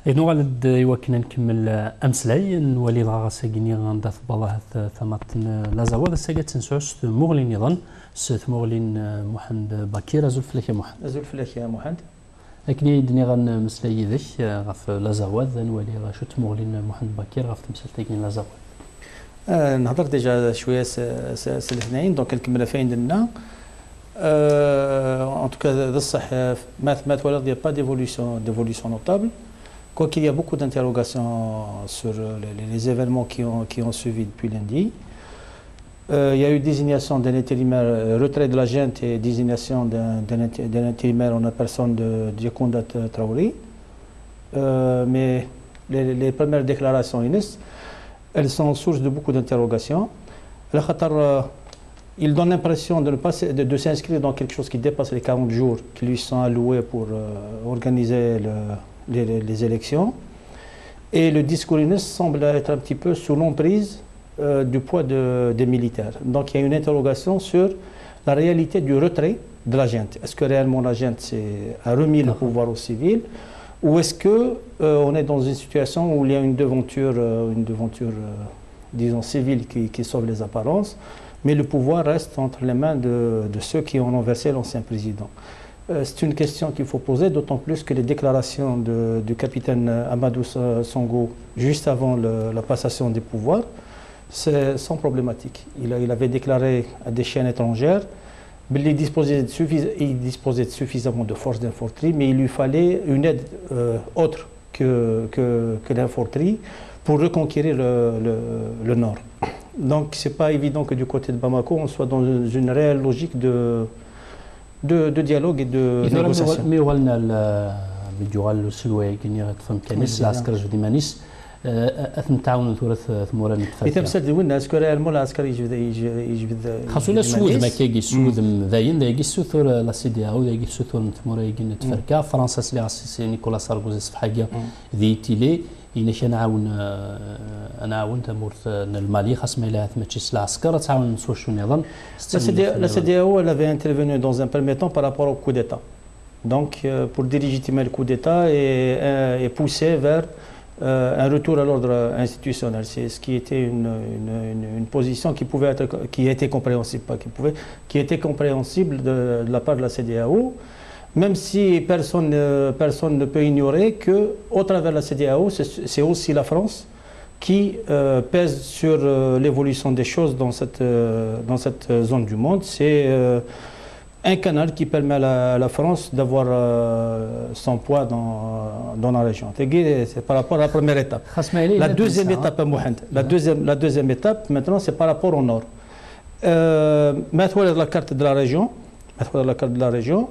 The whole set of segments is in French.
إنه غالد يوكلنا نكمل أمسلاي نولي دغا ساكيني غنضاف بالله ثمات لازاواد ساكات نسعوس مغلين يظن ست مغلين محمد بكير أزول فلاك يا محمد أزول فلاك يا محمد لكن يدني غن مسلاي ذيك غف لازاواد نولي غشوت مغلين محمد بكير غف تمثل تاكين لازاواد نهضر ديجا شويه الاثنين دونك نكمل فين درنا en tout cas ذا الصح مات ولا il n'y a pas d'évolution notable. Quoi qu'il y a beaucoup d'interrogations sur les événements qui ont suivi depuis lundi. Il y a eu désignation d'un intérimaire, retrait de la junte et désignation d'un intérimaire en la personne de Djekounda Traoré. Mais les premières déclarations, Inès, elles sont source de beaucoup d'interrogations. Il donne l'impression de s'inscrire dans quelque chose qui dépasse les 40 jours qui lui sont alloués pour organiser les élections. Et le discours semble être un petit peu sous l'emprise du poids des militaires. Donc il y a une interrogation sur la réalité du retrait de la junte. Est-ce que réellement la junte a remis le pouvoir aux civils ou est-ce qu'on est dans une situation où il y a une devanture disons, civile qui sauve les apparences, mais le pouvoir reste entre les mains de ceux qui ont renversé l'ancien président. C'est une question qu'il faut poser, d'autant plus que les déclarations du capitaine Amadou Songo, juste avant la passation des pouvoirs, sont problématiques. Il avait déclaré à des chaînes étrangères qu'il disposait de suffisamment de forces d'infanterie, mais il lui fallait une aide autre que l'infanterie pour reconquérir le nord. Donc ce n'est pas évident que du côté de Bamako, on soit dans une réelle logique de dialogue et de négociation. نتعاونوا ثورث ثمورا نتفاهم. يتمثل ديونا اسكو ريالمون العسكري يجبد خاصو سود ما كيجي سود مذاين دايجي سوثور لا سي دي او دايجي سوثور ثمورا يجي نتفركا فرنسا سلي سي نيكولا ساركوزي صفحاجه ذي تيلي إناش نعاون تمورث المالي خاص ما يلاث ماشي سلا عسكر تعاون نسوشو النظام. La CEDEAO elle avait intervenu dans un premier temps par rapport au coup d'État. Donc pour délégitimer le coup d'État et pousser vers un retour à l'ordre institutionnel. C'est ce qui était une position qui était compréhensible, qui était compréhensible de la part de la CEDEAO, même si personne ne peut ignorer qu'au travers de la CEDEAO, c'est aussi la France qui pèse sur l'évolution des choses dans cette zone du monde. C'est un canal qui permet à la France d'avoir son poids dans la région. C'est par rapport à la première étape. La deuxième étape, la deuxième étape, maintenant, c'est par rapport au nord. Mettre la carte de la région.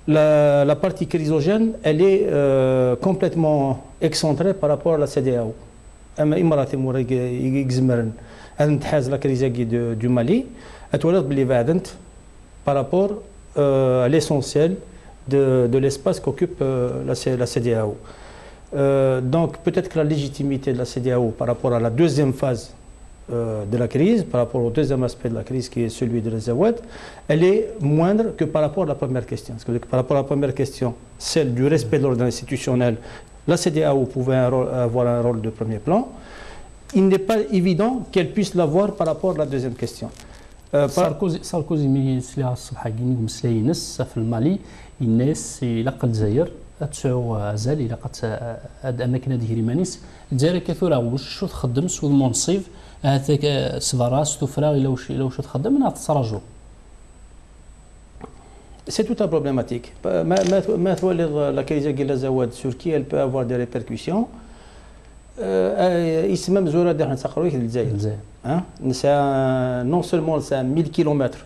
La partie chrysogène, elle est complètement excentrée par rapport à la CEDEAO. Du Mali, par rapport à l'essentiel de l'espace qu'occupe la CEDEAO. Donc peut-être que la légitimité de la CEDEAO par rapport à la deuxième phase de la crise, par rapport au deuxième aspect de la crise qui est celui de l'Azawad, elle est moindre que par rapport à la première question. Parce que par rapport à la première question, celle du respect de l'ordre institutionnel, la CEDEAO pouvait avoir un rôle de premier plan. Il n'est pas évident qu'elle puisse l'avoir par rapport à la deuxième question. ساركوزي مي سلا الصباح كيني مسلاي نس في المالي الناس الى قد زاير تسعو عزال الى قد هاد اماكن هذه ريمانيس الجزائر كثيره واش شو تخدم سو المنصيف هذاك سفراس تفرا الى واش تخدم من تتراجو. C'est tout un problématique. ما تولي la crise de l'Azawad sur qui elle peut avoir des répercussions. اسم مزوره دحنا تقرويه الجزائر. Non seulement c'est à 1000 km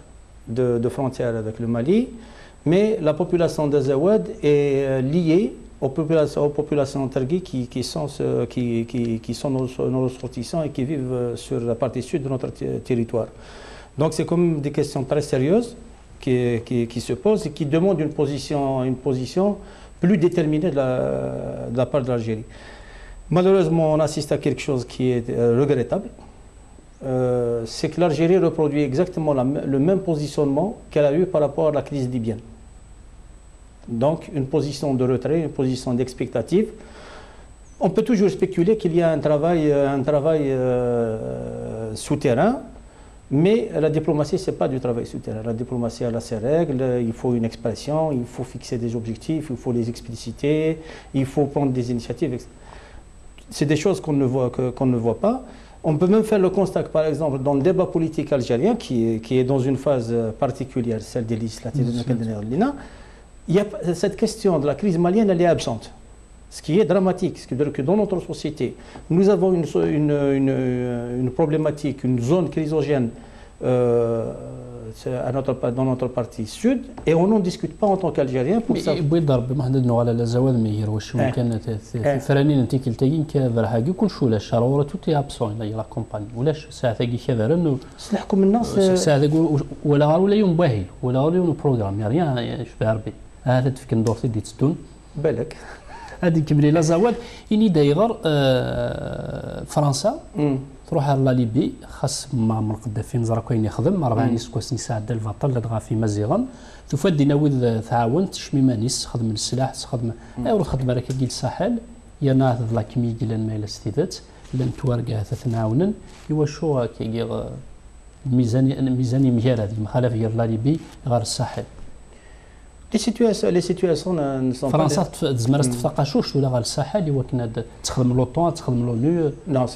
de frontière avec le Mali, mais la population d'Azawad est liée aux populations targui qui sont nos ressortissants et qui vivent sur la partie sud de notre territoire. Donc c'est comme des questions très sérieuses qui se posent et qui demandent une position plus déterminée de la part de l'Algérie. Malheureusement, on assiste à quelque chose qui est regrettable. C'est que l'Algérie reproduit exactement le même positionnement qu'elle a eu par rapport à la crise libyenne. Donc une position de retrait, une position d'expectative. On peut toujours spéculer qu'il y a un travail souterrain, mais la diplomatie, ce n'est pas du travail souterrain. La diplomatie, elle a ses règles, il faut une expression, il faut fixer des objectifs, il faut les expliciter, il faut prendre des initiatives. C'est des choses qu'on ne voit pas. On peut même faire le constat que, par exemple, dans le débat politique algérien, qui est dans une phase particulière, celle des législatives de il y a cette question de la crise malienne, elle est absente. Ce qui est dramatique, ce qui veut dire que dans notre société, nous avons une problématique, une zone chrysogène dans notre partie sud, et on n'en discute pas en tant qu'Algérien pour ça. بالضرب ما حددنا على الزوال مير واش ممكن فرانين انت كلتين كفرهاجي كل شو لا شرورة توتي ابسون لا يلا كومباني ولاش ساعه ثقي كفرن سلحكم الناس ساعه ولا يوم باهي ولا يوم بروغرام يا ريان شفار بي هذا تفكن دورتي دي تستون بالك هذيك كبري لا زوال اني دايغر فرنسا تروح على ليبي خاص ما من قدافي نزرا كاين يخدم 40 سكوس نساع ديال الفطر لدغا في مزيغن تفدينا وذ تعاون تشميمانيس خدم السلاح خدم ايوا خدمه راك كي الساحل يا ناض لا كمي ديال المال استيدات لان توارقه تتناونن ايوا شو كي ميزاني مجال هذه مخالف غير لا ليبي غير الساحل les situations ne sont pas فرنسا تزمرت تفقاشوش ولا غير الساحل ايوا كنا تخدم لوطون تخدم لونو نو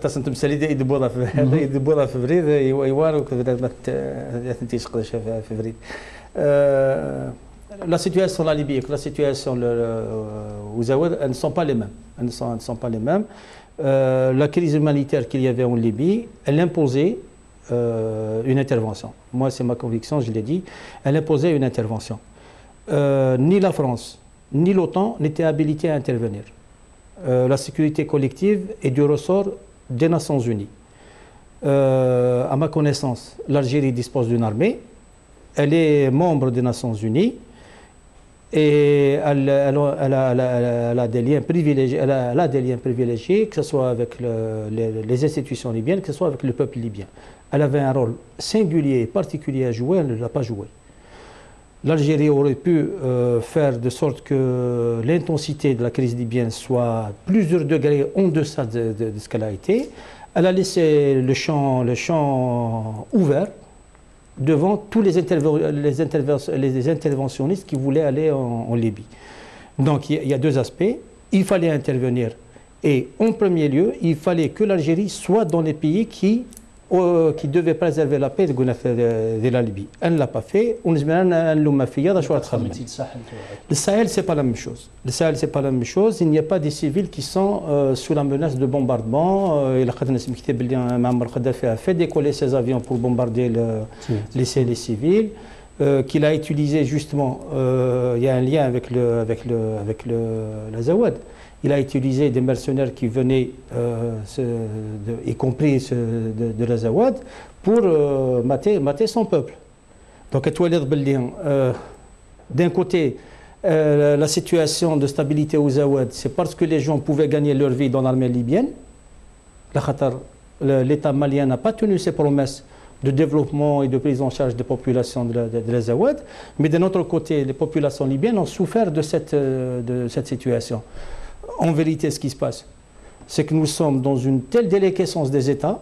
تسنتم سالي يدبوها في فريد يوارو كذا ما تنتيش قداش في فريد la situation en Libye et la situation aux Aouad, elles ne sont pas les mêmes. Elles ne sont pas les mêmes. La crise humanitaire qu'il y avait en Libye, elle imposait une intervention. Moi, c'est ma conviction, je l'ai dit. Elle imposait une intervention. Ni la France, ni l'OTAN n'étaient habilités à intervenir. La sécurité collective est du ressort des Nations Unies. À ma connaissance, l'Algérie dispose d'une armée. Elle est membre des Nations Unies. Et elle a des liens privilégiés, que ce soit avec les institutions libyennes, que ce soit avec le peuple libyen. Elle avait un rôle singulier et particulier à jouer, elle ne l'a pas joué. L'Algérie aurait pu faire de sorte que l'intensité de la crise libyenne soit plusieurs degrés en deçà de ce qu'elle a été. Elle a laissé le champ ouvert devant tous les interventionnistes qui voulaient aller en Libye. Donc il y a deux aspects. Il fallait intervenir et en premier lieu, il fallait que l'Algérie soit dans les pays qui devait préserver la paix de la Libye. Elle ne l'a pas fait. Le Sahel, ce n'est pas la même chose. Le Sahel, c'est pas la même chose. Il n'y a pas des civils qui sont sous la menace de bombardement. Kadhafi a fait décoller ses avions pour bombarder les civils. Qu'il a utilisé justement, il y a un lien avec la Zawad. Il a utilisé des mercenaires qui venaient, y compris de la Zawad, pour mater son peuple. Donc, d'un côté, la situation de stabilité aux Zawad, c'est parce que les gens pouvaient gagner leur vie dans l'armée libyenne. L'État malien n'a pas tenu ses promesses de développement et de prise en charge des populations de la Zawad. Mais d'un autre côté, les populations libyennes ont souffert de cette situation. En vérité, ce qui se passe, c'est que nous sommes dans une telle déliquescence des États.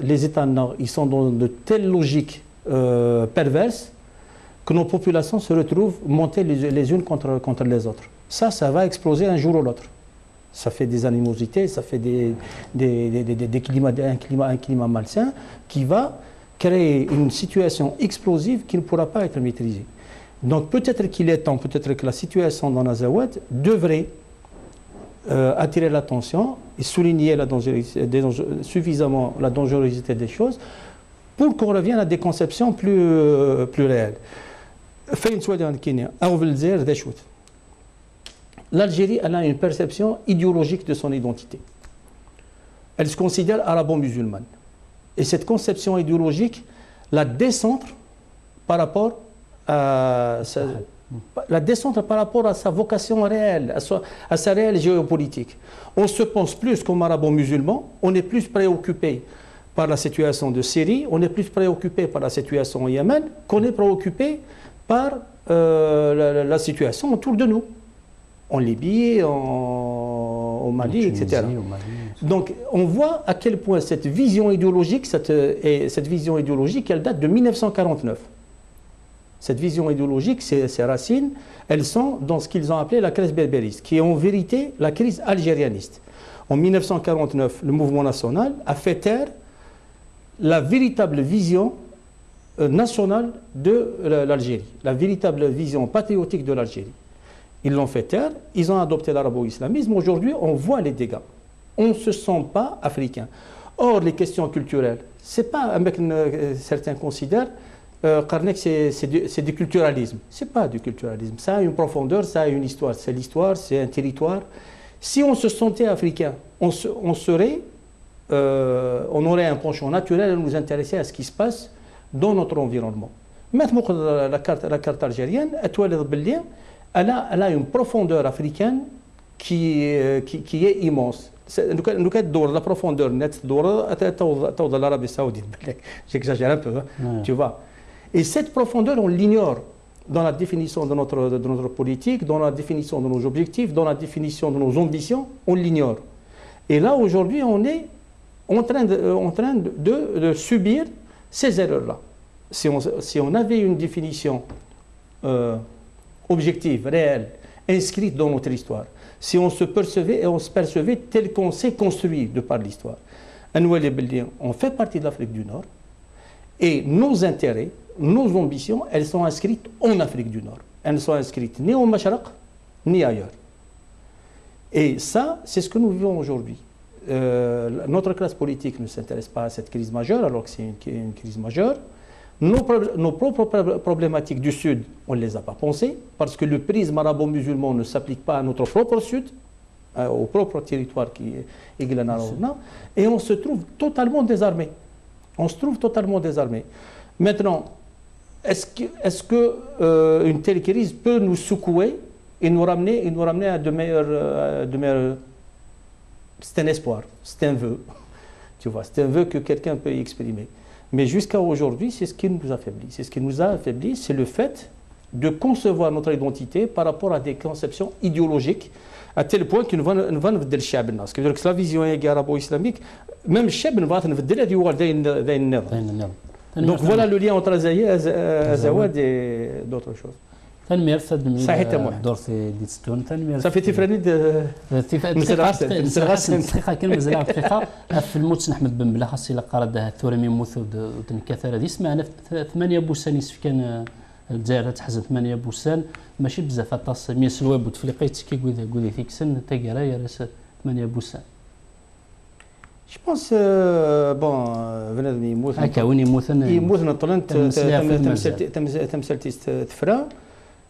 Les États, ils sont dans de telles logiques perverses que nos populations se retrouvent montées les unes contre les autres. Ça va exploser un jour ou l'autre. Ça fait des animosités, ça fait un climat malsain qui va créer une situation explosive qui ne pourra pas être maîtrisée. Donc peut-être qu'il est temps, peut-être que la situation dans la Zawad devrait attirer l'attention et souligner suffisamment la dangerosité des choses pour qu'on revienne à des conceptions plus réelles. L'Algérie, elle a une perception idéologique de son identité. Elle se considère arabo-musulmane. Et cette conception idéologique la décentre par rapport à sa vocation réelle, à sa réelle géopolitique. On se pense plus comme arabo-musulman, on est plus préoccupé par la situation de Syrie, on est plus préoccupé par la situation au Yémen qu'on est préoccupé par la situation autour de nous. en Libye, au Mali, etc. Donc on voit à quel point cette vision idéologique, elle date de 1949. Cette vision idéologique, ses racines, elles sont dans ce qu'ils ont appelé la crise berbériste, qui est en vérité la crise algérianiste. En 1949, le mouvement national a fait taire la véritable vision nationale de l'Algérie, la véritable vision patriotique de l'Algérie. Ils l'ont fait taire, ils ont adopté l'arabo-islamisme. Aujourd'hui, on voit les dégâts. On ne se sent pas africain. Or, les questions culturelles, c'est pas, certains considèrent, Karnek, c'est du culturalisme. Ce n'est pas du culturalisme. Ça a une profondeur, ça a une histoire. C'est l'histoire, c'est un territoire. Si on se sentait africain, on aurait un penchant naturel à nous intéresser à ce qui se passe dans notre environnement. Maintenant, la carte algérienne, elle a une profondeur africaine qui est immense. La profondeur nette de l'Arabie Saoudite. J'exagère un peu, tu vois. Et cette profondeur, on l'ignore dans la définition de notre politique, dans la définition de nos objectifs, dans la définition de nos ambitions, on l'ignore. Et là, aujourd'hui, on est en train de subir ces erreurs-là. Si on avait une définition objective, réelle, inscrite dans notre histoire, si on se percevait tel qu'on s'est construit de par l'histoire, on fait partie de l'Afrique du Nord et nos intérêts, nos ambitions, elles sont inscrites en Afrique du Nord. Elles ne sont inscrites ni au Mashraq, ni ailleurs. Et ça, c'est ce que nous vivons aujourd'hui. Notre classe politique ne s'intéresse pas à cette crise majeure, alors que c'est une crise majeure. Nos propres problématiques du Sud, on ne les a pas pensées, parce que le prisme arabo-musulman ne s'applique pas à notre propre Sud, au propre territoire qui est Guilana, et on se trouve totalement désarmé. On se trouve totalement désarmé. Maintenant, est-ce que une telle crise peut nous secouer et nous ramener à de meilleurs... C'est un espoir, c'est un vœu. Tu vois, c'est un vœu que quelqu'un peut y exprimer. Mais jusqu'à aujourd'hui, c'est ce qui nous affaiblit. C'est ce qui nous a affaibli, c'est le fait de concevoir notre identité par rapport à des conceptions idéologiques, à tel point qu'il va nous dire le chab. Parce que la vision arabo-islamique, même le chab va nous dire. Donc voilà le lien entre Azawad et d'autres choses. تنمير ثاد من دور في ديتستون تنمير صافي تفرني دقيقه كان مازال دقيقه في الموت احمد بن بلا خاص الى قرا ثورمي موثود ودنكثر هذه سمعنا 8 بوسان يسف كان الجزائر تحزن 8 بوسان ماشي بزاف طاس ميس الويب وتفليقي تكي كودي فيكسن تاكرا يا راس 8 بوسان Je pense, بنادم يموت هكا وين يموت نطلنت تمثلتي تفرا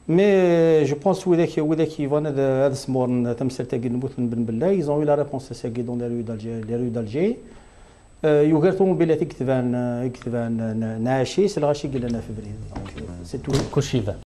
مي جو بونس وذاك يفان هذا سمور تمثل تاعي نموت بن بالله ils ont eu la réponse à ça dans les rues d'Alger يوغر طوموبيلات يكتبان ناشي سي الغاشي قال لنا في بريد دونك سي تو كلشي